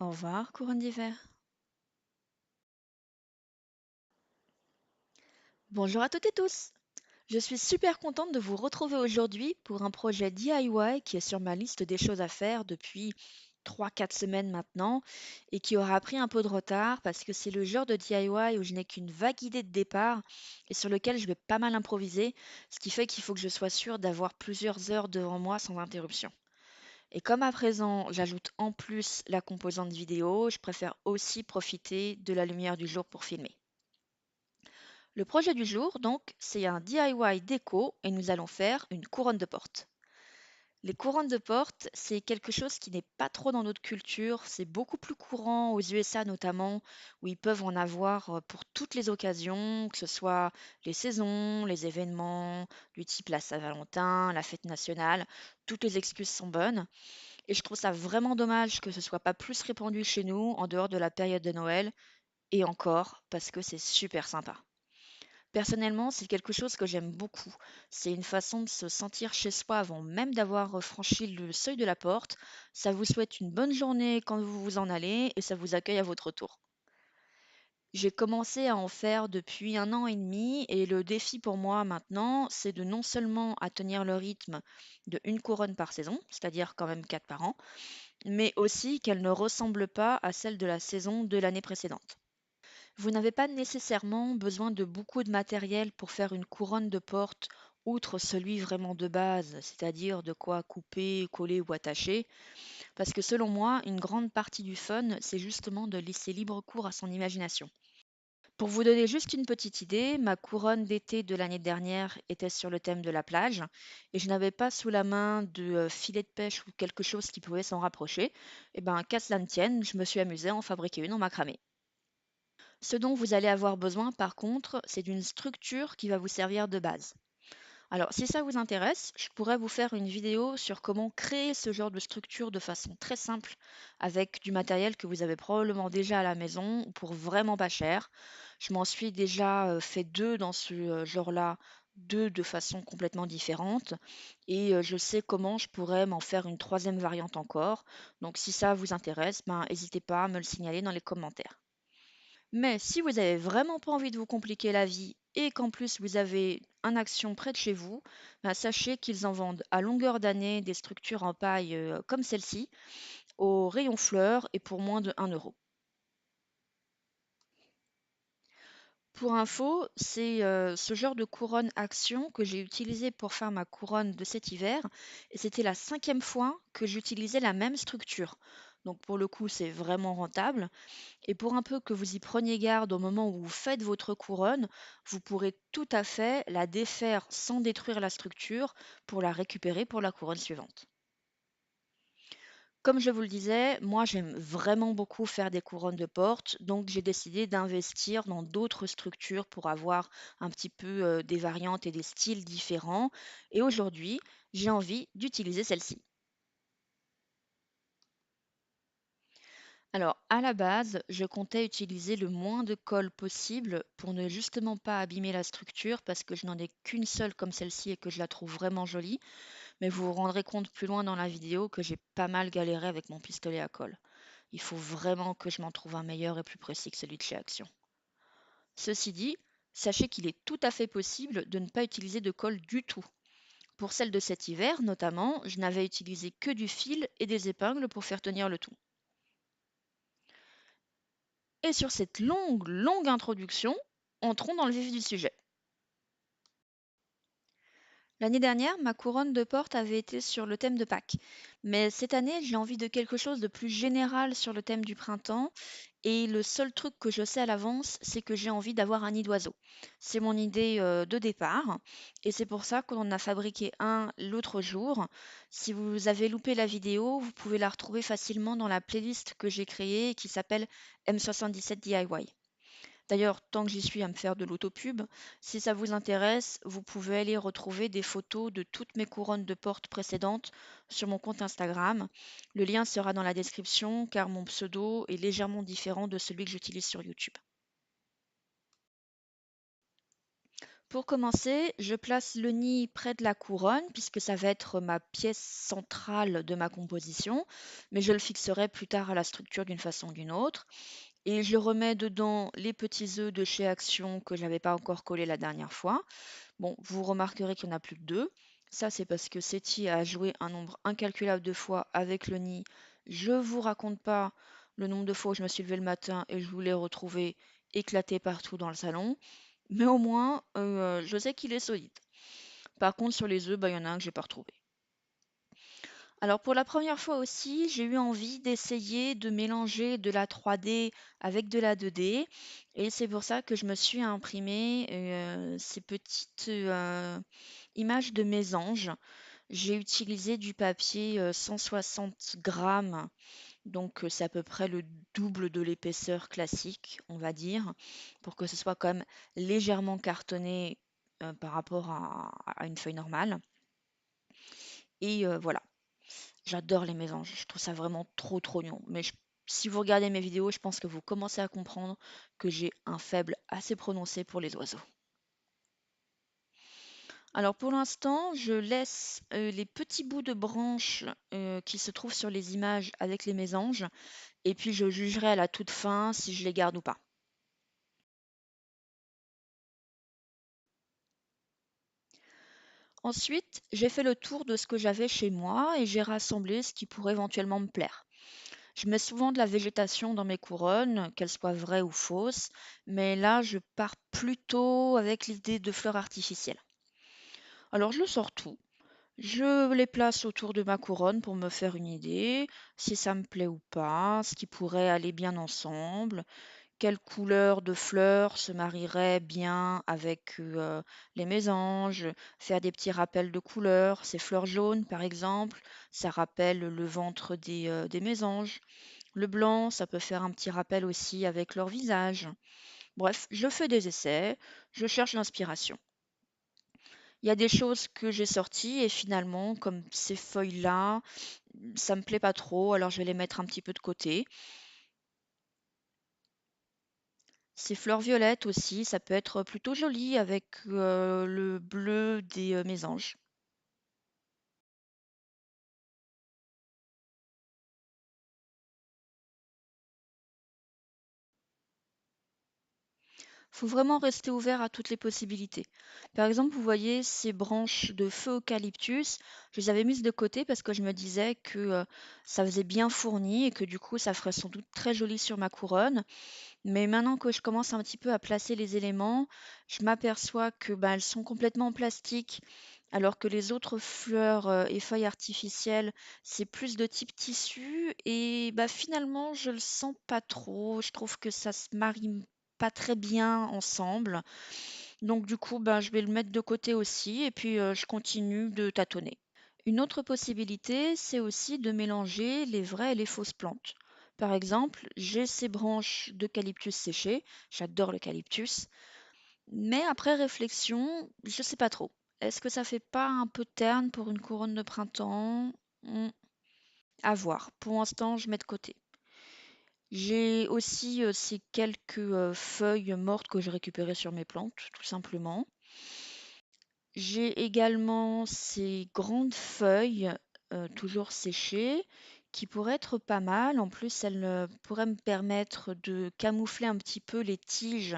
Au revoir, couronne d'hiver. Bonjour à toutes et tous. Je suis super contente de vous retrouver aujourd'hui pour un projet DIY qui est sur ma liste des choses à faire depuis 3 4 semaines maintenant et qui aura pris un peu de retard parce que c'est le genre de DIY où je n'ai qu'une vague idée de départ et sur lequel je vais pas mal improviser, ce qui fait qu'il faut que je sois sûre d'avoir plusieurs heures devant moi sans interruption. Et comme à présent, j'ajoute en plus la composante vidéo, je préfère aussi profiter de la lumière du jour pour filmer. Le projet du jour, donc, c'est un DIY déco et nous allons faire une couronne de porte. Les couronnes de porte, c'est quelque chose qui n'est pas trop dans notre culture, c'est beaucoup plus courant aux USA notamment, où ils peuvent en avoir pour toutes les occasions, que ce soit les saisons, les événements, du type la Saint-Valentin, la fête nationale, toutes les excuses sont bonnes. Et je trouve ça vraiment dommage que ce soit pas plus répandu chez nous en dehors de la période de Noël, et encore parce que c'est super sympa. Personnellement, c'est quelque chose que j'aime beaucoup. C'est une façon de se sentir chez soi avant même d'avoir franchi le seuil de la porte. Ça vous souhaite une bonne journée quand vous vous en allez et ça vous accueille à votre tour. J'ai commencé à en faire depuis 1 an et demi et le défi pour moi maintenant, c'est de non seulement à tenir le rythme de une couronne par saison, c'est-à-dire quand même 4 par an, mais aussi qu'elle ne ressemble pas à celle de la saison de l'année précédente. Vous n'avez pas nécessairement besoin de beaucoup de matériel pour faire une couronne de porte, outre celui vraiment de base, c'est-à-dire de quoi couper, coller ou attacher, parce que selon moi, une grande partie du fun, c'est justement de laisser libre cours à son imagination. Pour vous donner juste une petite idée, ma couronne d'été de l'année dernière était sur le thème de la plage et je n'avais pas sous la main de filet de pêche ou quelque chose qui pouvait s'en rapprocher. Et ben, qu'à cela ne tienne, je me suis amusée à en fabriquer une en macramé. Ce dont vous allez avoir besoin, par contre, c'est d'une structure qui va vous servir de base. Alors, si ça vous intéresse, je pourrais vous faire une vidéo sur comment créer ce genre de structure de façon très simple avec du matériel que vous avez probablement déjà à la maison ou pour vraiment pas cher. Je m'en suis déjà fait deux dans ce genre-là, deux de façon complètement différente et je sais comment je pourrais m'en faire une troisième variante encore. Donc, si ça vous intéresse, ben, n'hésitez pas à me le signaler dans les commentaires. Mais si vous avez vraiment pas envie de vous compliquer la vie et qu'en plus vous avez un Action près de chez vous, ben sachez qu'ils en vendent à longueur d'année des structures en paille comme celle-ci, au rayon fleurs et pour moins de 1 euro. Pour info, c'est ce genre de couronne Action que j'ai utilisé pour faire ma couronne de cet hiver, et c'était la 5e fois que j'utilisais la même structure. Donc pour le coup, c'est vraiment rentable. Et pour un peu que vous y preniez garde au moment où vous faites votre couronne, vous pourrez tout à fait la défaire sans détruire la structure pour la récupérer pour la couronne suivante. Comme je vous le disais, moi j'aime vraiment beaucoup faire des couronnes de porte, donc j'ai décidé d'investir dans d'autres structures pour avoir un petit peu des variantes et des styles différents. Et aujourd'hui, j'ai envie d'utiliser celle-ci. Alors, à la base, je comptais utiliser le moins de colle possible pour ne justement pas abîmer la structure parce que je n'en ai qu'une seule comme celle-ci et que je la trouve vraiment jolie. Mais vous vous rendrez compte plus loin dans la vidéo que j'ai pas mal galéré avec mon pistolet à colle. Il faut vraiment que je m'en trouve un meilleur et plus précis que celui de chez Action. Ceci dit, sachez qu'il est tout à fait possible de ne pas utiliser de colle du tout. Pour celle de cet hiver, notamment, je n'avais utilisé que du fil et des épingles pour faire tenir le tout. Et sur cette longue introduction, entrons dans le vif du sujet. L'année dernière, ma couronne de porte avait été sur le thème de Pâques. Mais cette année, j'ai envie de quelque chose de plus général sur le thème du printemps. Et le seul truc que je sais à l'avance, c'est que j'ai envie d'avoir un nid d'oiseau. C'est mon idée de départ. Et c'est pour ça qu'on en a fabriqué un l'autre jour. Si vous avez loupé la vidéo, vous pouvez la retrouver facilement dans la playlist que j'ai créée et qui s'appelle M77 DIY. D'ailleurs, tant que j'y suis à me faire de l'autopub, si ça vous intéresse, vous pouvez aller retrouver des photos de toutes mes couronnes de porte précédentes sur mon compte Instagram. Le lien sera dans la description car mon pseudo est légèrement différent de celui que j'utilise sur YouTube. Pour commencer, je place le nid près de la couronne puisque ça va être ma pièce centrale de ma composition, mais je le fixerai plus tard à la structure d'une façon ou d'une autre. Et je remets dedans les petits œufs de chez Action que je n'avais pas encore collés la dernière fois. Bon, vous remarquerez qu'il y en a plus que deux. Ça, c'est parce que SETI a joué un nombre incalculable de fois avec le nid. Je vous raconte pas le nombre de fois où je me suis levée le matin et je voulais retrouver éclaté partout dans le salon. Mais au moins, je sais qu'il est solide. Par contre, sur les œufs, bah, il y en a un que j'ai pas retrouvé. Alors pour la première fois aussi, j'ai eu envie d'essayer de mélanger de la 3D avec de la 2D. Et c'est pour ça que je me suis imprimé ces petites images de mésanges. J'ai utilisé du papier 160 grammes, donc c'est à peu près le double de l'épaisseur classique, on va dire, pour que ce soit quand même légèrement cartonné par rapport à une feuille normale. Et voilà, j'adore les mésanges, je trouve ça vraiment trop trop mignon. Mais si vous regardez mes vidéos, je pense que vous commencez à comprendre que j'ai un faible assez prononcé pour les oiseaux. Alors pour l'instant, je laisse les petits bouts de branches qui se trouvent sur les images avec les mésanges, et puis je jugerai à la toute fin si je les garde ou pas. Ensuite, j'ai fait le tour de ce que j'avais chez moi et j'ai rassemblé ce qui pourrait éventuellement me plaire. Je mets souvent de la végétation dans mes couronnes, qu'elles soient vraies ou fausses, mais là je pars plutôt avec l'idée de fleurs artificielles. Alors je sors tout, je les place autour de ma couronne pour me faire une idée, si ça me plaît ou pas, ce qui pourrait aller bien ensemble, quelle couleur de fleurs se marierait bien avec les mésanges, faire des petits rappels de couleurs. Ces fleurs jaunes, par exemple, ça rappelle le ventre des mésanges. Le blanc, ça peut faire un petit rappel aussi avec leur visage. Bref, je fais des essais, je cherche l'inspiration. Il y a des choses que j'ai sorties et finalement, comme ces feuilles-là, ça me plaît pas trop, alors je vais les mettre un petit peu de côté. Ces fleurs violettes aussi, ça peut être plutôt joli avec le bleu des mésanges. Faut vraiment rester ouvert à toutes les possibilités. Par exemple, vous voyez ces branches de feu eucalyptus, je les avais mises de côté parce que je me disais que ça faisait bien fourni et que du coup ça ferait sans doute très joli sur ma couronne. Mais maintenant que je commence un petit peu à placer les éléments, je m'aperçois que bah, elles sont complètement en plastique, alors que les autres fleurs et feuilles artificielles, c'est plus de type tissu. Et bah, finalement, je le sens pas trop. Je trouve que ça se marie pas très bien ensemble. Donc du coup, bah, je vais le mettre de côté aussi, et puis je continue de tâtonner. Une autre possibilité, c'est aussi de mélanger les vraies et les fausses plantes. Par exemple, j'ai ces branches d'eucalyptus séchées, j'adore l'eucalyptus, mais après réflexion, je sais pas trop. Est-ce que ça fait pas un peu terne pour une couronne de printemps? À voir. Pour l'instant, je mets de côté. J'ai aussi ces quelques feuilles mortes que j'ai récupérées sur mes plantes, tout simplement. J'ai également ces grandes feuilles, toujours séchées, qui pourraient être pas mal. En plus, elles pourraient me permettre de camoufler un petit peu les tiges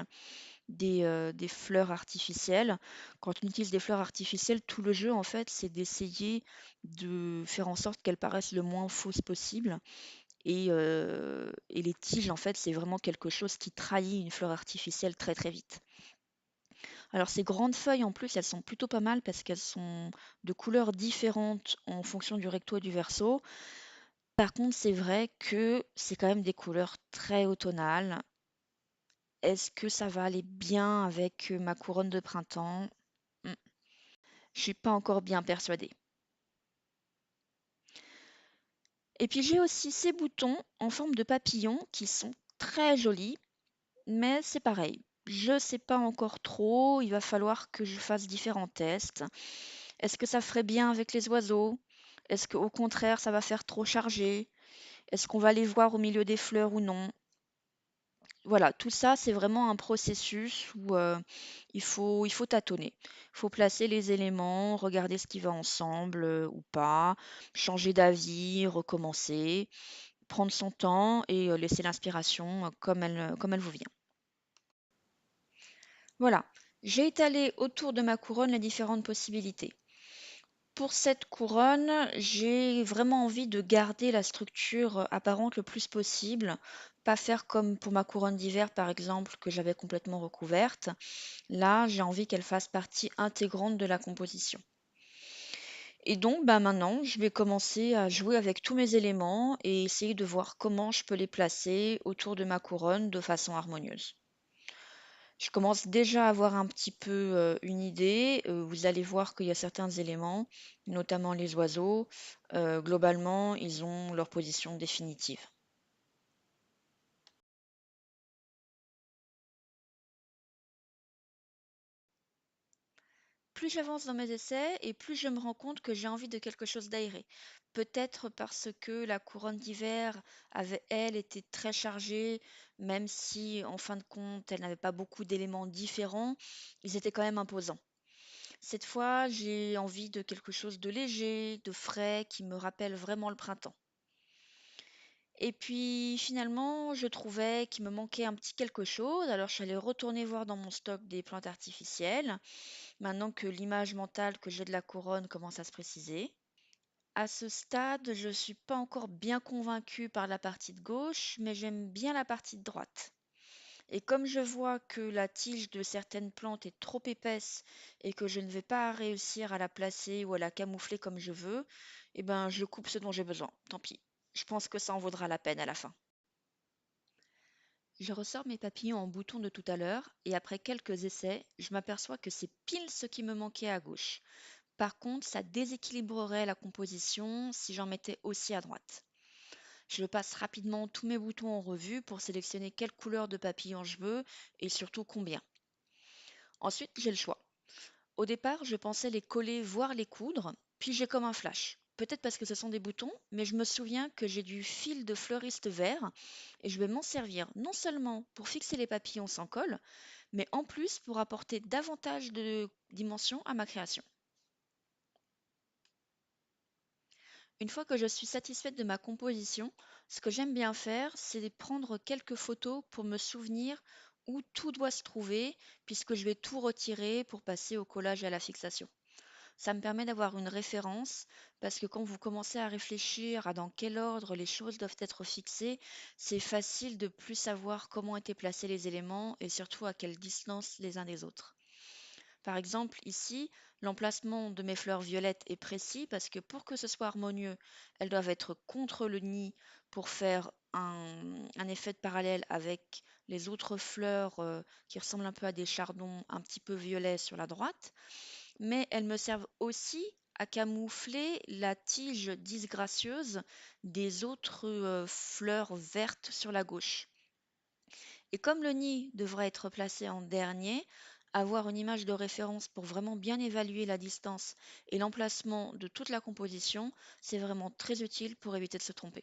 des fleurs artificielles. Quand on utilise des fleurs artificielles, tout le jeu, en fait, c'est d'essayer de faire en sorte qu'elles paraissent le moins fausses possible. Et les tiges, en fait, c'est vraiment quelque chose qui trahit une fleur artificielle très très vite. Alors ces grandes feuilles en plus, elles sont plutôt pas mal parce qu'elles sont de couleurs différentes en fonction du recto et du verso. Par contre, c'est vrai que c'est quand même des couleurs très automnales. Est-ce que ça va aller bien avec ma couronne de printemps? Hmm, je suis pas encore bien persuadée. Et puis j'ai aussi ces boutons en forme de papillon qui sont très jolis, mais c'est pareil. Je sais pas encore trop, il va falloir que je fasse différents tests. Est-ce que ça ferait bien avec les oiseaux? Est-ce qu'au contraire, ça va faire trop chargé? Est-ce qu'on va les voir au milieu des fleurs ou non? Voilà, tout ça, c'est vraiment un processus où il faut tâtonner. Il faut placer les éléments, regarder ce qui va ensemble ou pas, changer d'avis, recommencer, prendre son temps et laisser l'inspiration comme elle vous vient. Voilà, j'ai étalé autour de ma couronne les différentes possibilités. Pour cette couronne, j'ai vraiment envie de garder la structure apparente le plus possible, pas faire comme pour ma couronne d'hiver par exemple que j'avais complètement recouverte. Là, j'ai envie qu'elle fasse partie intégrante de la composition. Et donc, bah, maintenant, je vais commencer à jouer avec tous mes éléments et essayer de voir comment je peux les placer autour de ma couronne de façon harmonieuse. Je commence déjà à avoir un petit peu une idée. Vous allez voir qu'il y a certains éléments, notamment les oiseaux, globalement, ils ont leur position définitive. Plus j'avance dans mes essais et plus je me rends compte que j'ai envie de quelque chose d'aéré. Peut-être parce que la couronne d'hiver avait, elle, été très chargée, même si en fin de compte, elle n'avait pas beaucoup d'éléments différents, ils étaient quand même imposants. Cette fois, j'ai envie de quelque chose de léger, de frais, qui me rappelle vraiment le printemps. Et puis finalement, je trouvais qu'il me manquait un petit quelque chose, alors je suis allée retourner voir dans mon stock des plantes artificielles, maintenant que l'image mentale que j'ai de la couronne commence à se préciser. À ce stade, je ne suis pas encore bien convaincue par la partie de gauche, mais j'aime bien la partie de droite. Et comme je vois que la tige de certaines plantes est trop épaisse et que je ne vais pas réussir à la placer ou à la camoufler comme je veux, eh ben je coupe ce dont j'ai besoin. Tant pis. Je pense que ça en vaudra la peine à la fin. Je ressors mes papillons en bouton de tout à l'heure et après quelques essais, je m'aperçois que c'est pile ce qui me manquait à gauche. Par contre, ça déséquilibrerait la composition si j'en mettais aussi à droite. Je passe rapidement tous mes boutons en revue pour sélectionner quelle couleur de papillon je veux et surtout combien. Ensuite, j'ai le choix. Au départ, je pensais les coller, voire les coudre, puis j'ai comme un flash. Peut-être parce que ce sont des boutons, mais je me souviens que j'ai du fil de fleuriste vert et je vais m'en servir non seulement pour fixer les papillons sans colle, mais en plus pour apporter davantage de dimension à ma création. Une fois que je suis satisfaite de ma composition, ce que j'aime bien faire, c'est de prendre quelques photos pour me souvenir où tout doit se trouver, puisque je vais tout retirer pour passer au collage et à la fixation. Ça me permet d'avoir une référence parce que quand vous commencez à réfléchir à dans quel ordre les choses doivent être fixées, c'est facile de plus savoir comment étaient placés les éléments et surtout à quelle distance les uns des autres. Par exemple, ici, l'emplacement de mes fleurs violettes est précis parce que pour que ce soit harmonieux, elles doivent être contre le nid pour faire un effet de parallèle avec les autres fleurs qui ressemblent un peu à des chardons un petit peu violets sur la droite, mais elles me servent aussi à camoufler la tige disgracieuse des autres fleurs vertes sur la gauche. Et comme le nid devrait être placé en dernier, avoir une image de référence pour vraiment bien évaluer la distance et l'emplacement de toute la composition, c'est vraiment très utile pour éviter de se tromper.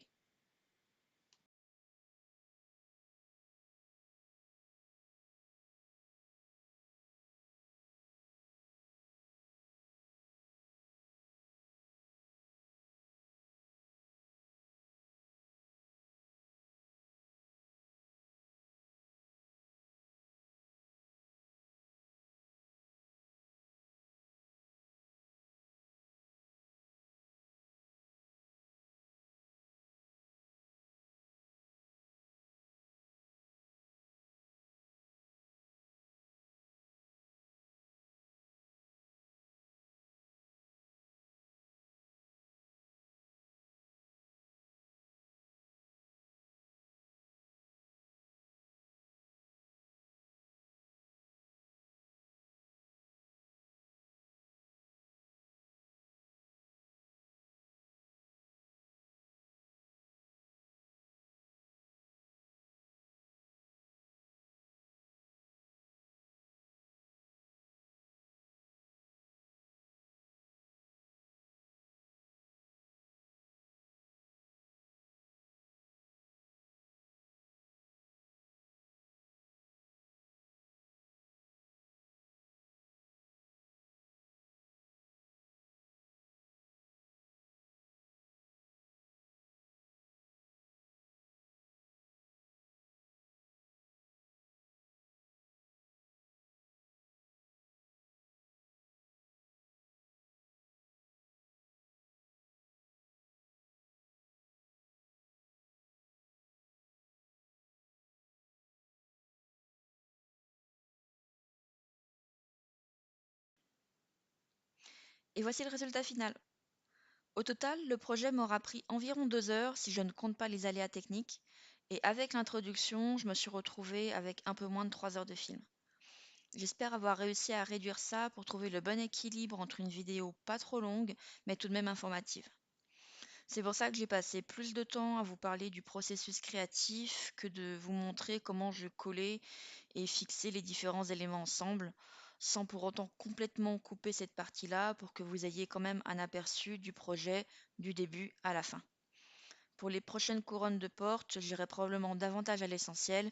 Et voici le résultat final. Au total, le projet m'aura pris environ 2 heures si je ne compte pas les aléas techniques, et avec l'introduction, je me suis retrouvée avec un peu moins de 3 heures de film. J'espère avoir réussi à réduire ça pour trouver le bon équilibre entre une vidéo pas trop longue, mais tout de même informative. C'est pour ça que j'ai passé plus de temps à vous parler du processus créatif que de vous montrer comment je collais et fixais les différents éléments ensemble, sans pour autant complètement couper cette partie-là pour que vous ayez quand même un aperçu du projet du début à la fin. Pour les prochaines couronnes de porte, j'irai probablement davantage à l'essentiel,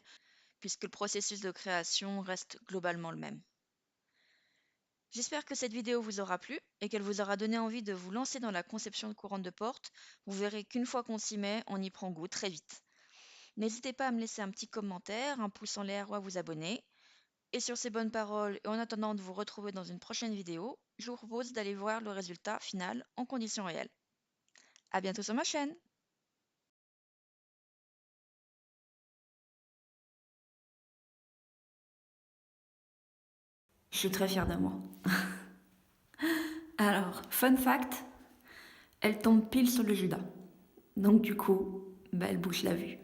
puisque le processus de création reste globalement le même. J'espère que cette vidéo vous aura plu et qu'elle vous aura donné envie de vous lancer dans la conception de couronne de porte. Vous verrez qu'une fois qu'on s'y met, on y prend goût très vite. N'hésitez pas à me laisser un petit commentaire, un pouce en l'air ou à vous abonner. Et sur ces bonnes paroles, et en attendant de vous retrouver dans une prochaine vidéo, je vous propose d'aller voir le résultat final en conditions réelles. À bientôt sur ma chaîne! Je suis très fière de moi. Alors, fun fact, elle tombe pile sur le Judas. Donc du coup, elle bouche la vue.